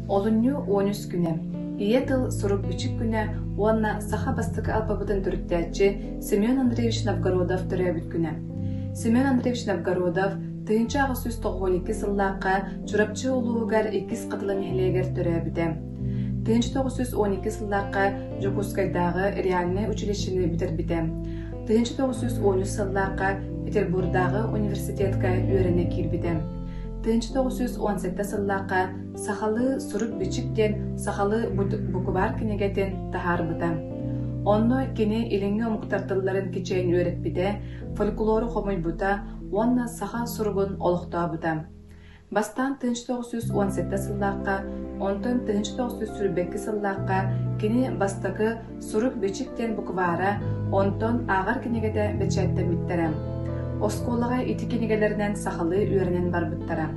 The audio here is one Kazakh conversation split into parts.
Olunyu 13 güne. İye tıl suruk biçik güne oanna saha bastıkı alpabıtın türüttәтчі Семен Андреевич Новгородов türәбіт güne. Семен Андреевич Новгородов 1992 сыллаққа чурапчы улуугар 2 қытылы мехлегер түрәбіті. 1912 сыллаққа Жокускайдағы реальный училищені бітірбіті. 1913 сыллаққа Петербургдағы университетка үйрене кирбіті. 1918 сыллаққа сахалы сурук бичиктен сахалы букубар кинегетен тахарбыта. Онно кини илинге омуктартылларын кичейин үйрекбіте, фольклору хомойбута, онна саха суругун олуқтабыта. Бастан 1918 сыллаққа, онтон 1922 сыллаққа кини бастакы сурук бичиктен букубара, онтон ағар кинегете бечеттен биттерем. Осколаға ити кинегелерінен сахалы үйренен барбыттара.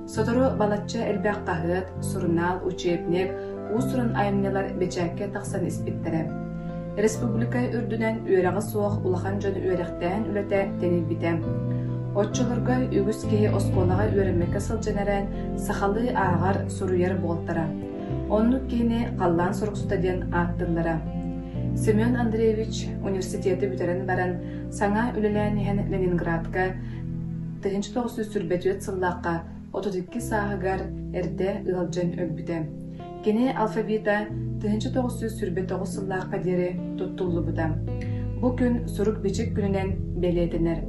Содору балатчы элбәк қағыт, сурнал, учебнек, усурын айымнелар бечәкке тақсан испиттере. Республика үрдінен үйрәғы соқ улахан жөні үйрәқтен үләті тенел бите. Отчылырға үгіз кейі осколаға үйренмекке сылженерен сахалы ағар суруер болттара. Онны кейіне қаллан сұрықсутаден аттылдара. Семен Андреевич университеті бүтерін баран саңа үлеләнеген Ленинградка 1934 сыллаққа 32 сағығар әрді ұғалжан өлбіді. Кене алфавита 1929 сыллаққа дері тұттулы бұда. Бұ күн сұрук бечік күнінен белетінер.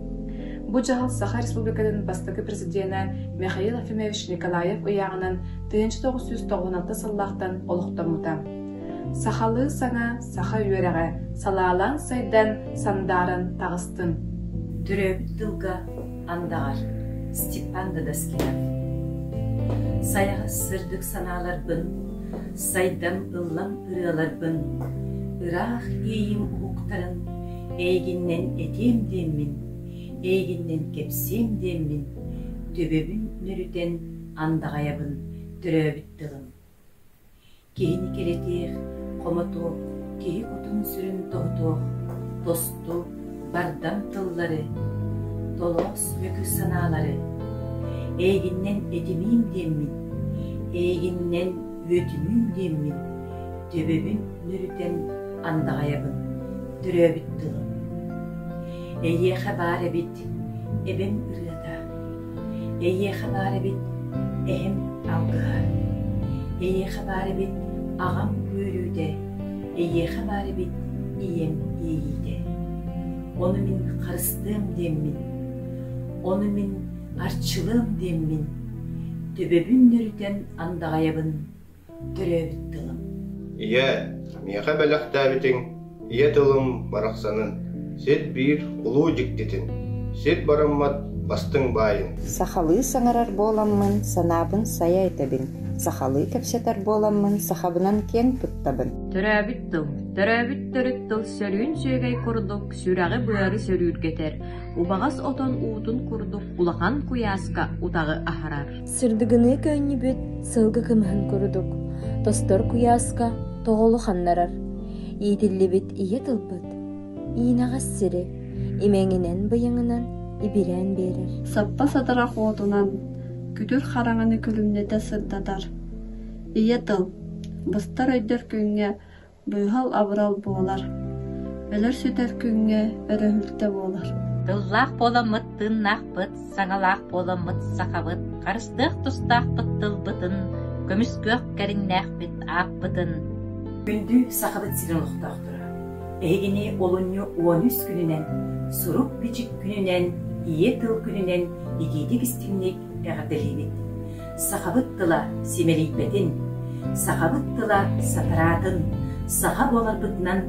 Бұ жағыл Саха Республикадан бастығы президенті Михаил Ефимович Николаев ұяғынан 1996 сыллақтан олықтамыда. Сахалы саңа саха үйеріғі, салалан сайдан сандарын тағыстын. Түрәбіт дылға андағар Степан Дадаскинов. Саяғы сырдық саналар бұн, сайдан ыллам ұрылар бұн. Ирақ ейім ұқтарын, әйгіннен етем деммін, әйгіннен кепсем деммін. Төбебін нүрітен андағаябын түрәбіт дылым. Кейіні керетеғ, қоматуқ, кейі құтын сүрін тоғытуқ, досту, бардам тыллары, толоғыз мөкі саналары. Әйгіннен әдемейм деммін, әйгіннен өтімейм деммін, төбебін нүрітен андағаябын, түрәбіт дылым. Әйе қабары бит, әбім ұрғада, әйе қабары бит, әйім алғығар. Әйе қабары бит, ағам көруде, әйе қабары бит, ием ейді. Оны мен қарыстым деммін, оны мен арчылым деммін, төбебін нүрітен андағаябын, түрәбіт дылым. Ие, меға бәліқтәбітің, ие дылым барақсанын, сет бір ұлу жіктетін, сет бараммат бастың байын. Сахалы саңарар боламын, санабын сая етебін. Сахалы кәпсетар боламын, сахабынан кен тұттабын. Түрәбіт дыл, түрәбіт түріт дыл сөрін сөйгей құрдық, сүрәғі бұяры сөрір кетер. Убағас отон уутын құрдық, улақан куясқа утағы ахарар. Сырдығыны көнні бүт, сылғы кымхын құрдық. Достор куясқа тоғылы қаннарар. Етілі біт ие тылпыт. Иінағас сірі, имеңінен бұйыңынан ибирен берер. Саппа сатарақ отынан күтір қараңаны күлімнеті сырдатар. Ие тыл, бұстар өйдер күнге бұйғал абырал болар. Бәлер сөтер күнге өрөһүлте болар. Тыллақ боламыт тыннақ бұт, саңалақ боламыт сақабыт, қарыстық тұстақ бұт тыл бұтын, көміс көк кәріннәқ біт ақ бұтын. Күнді сақабыт сирен ұқтақтыра. Әйгіне олыню 13 күнінен, сұрук бичік күнінен, ие тыл күнінен, едейдік істімнек әғадылебет. Сақабыт тыла семелейбетін, сақабыт тыла сатыратын, сақа болар бұтынан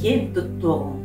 кем тұттуғын.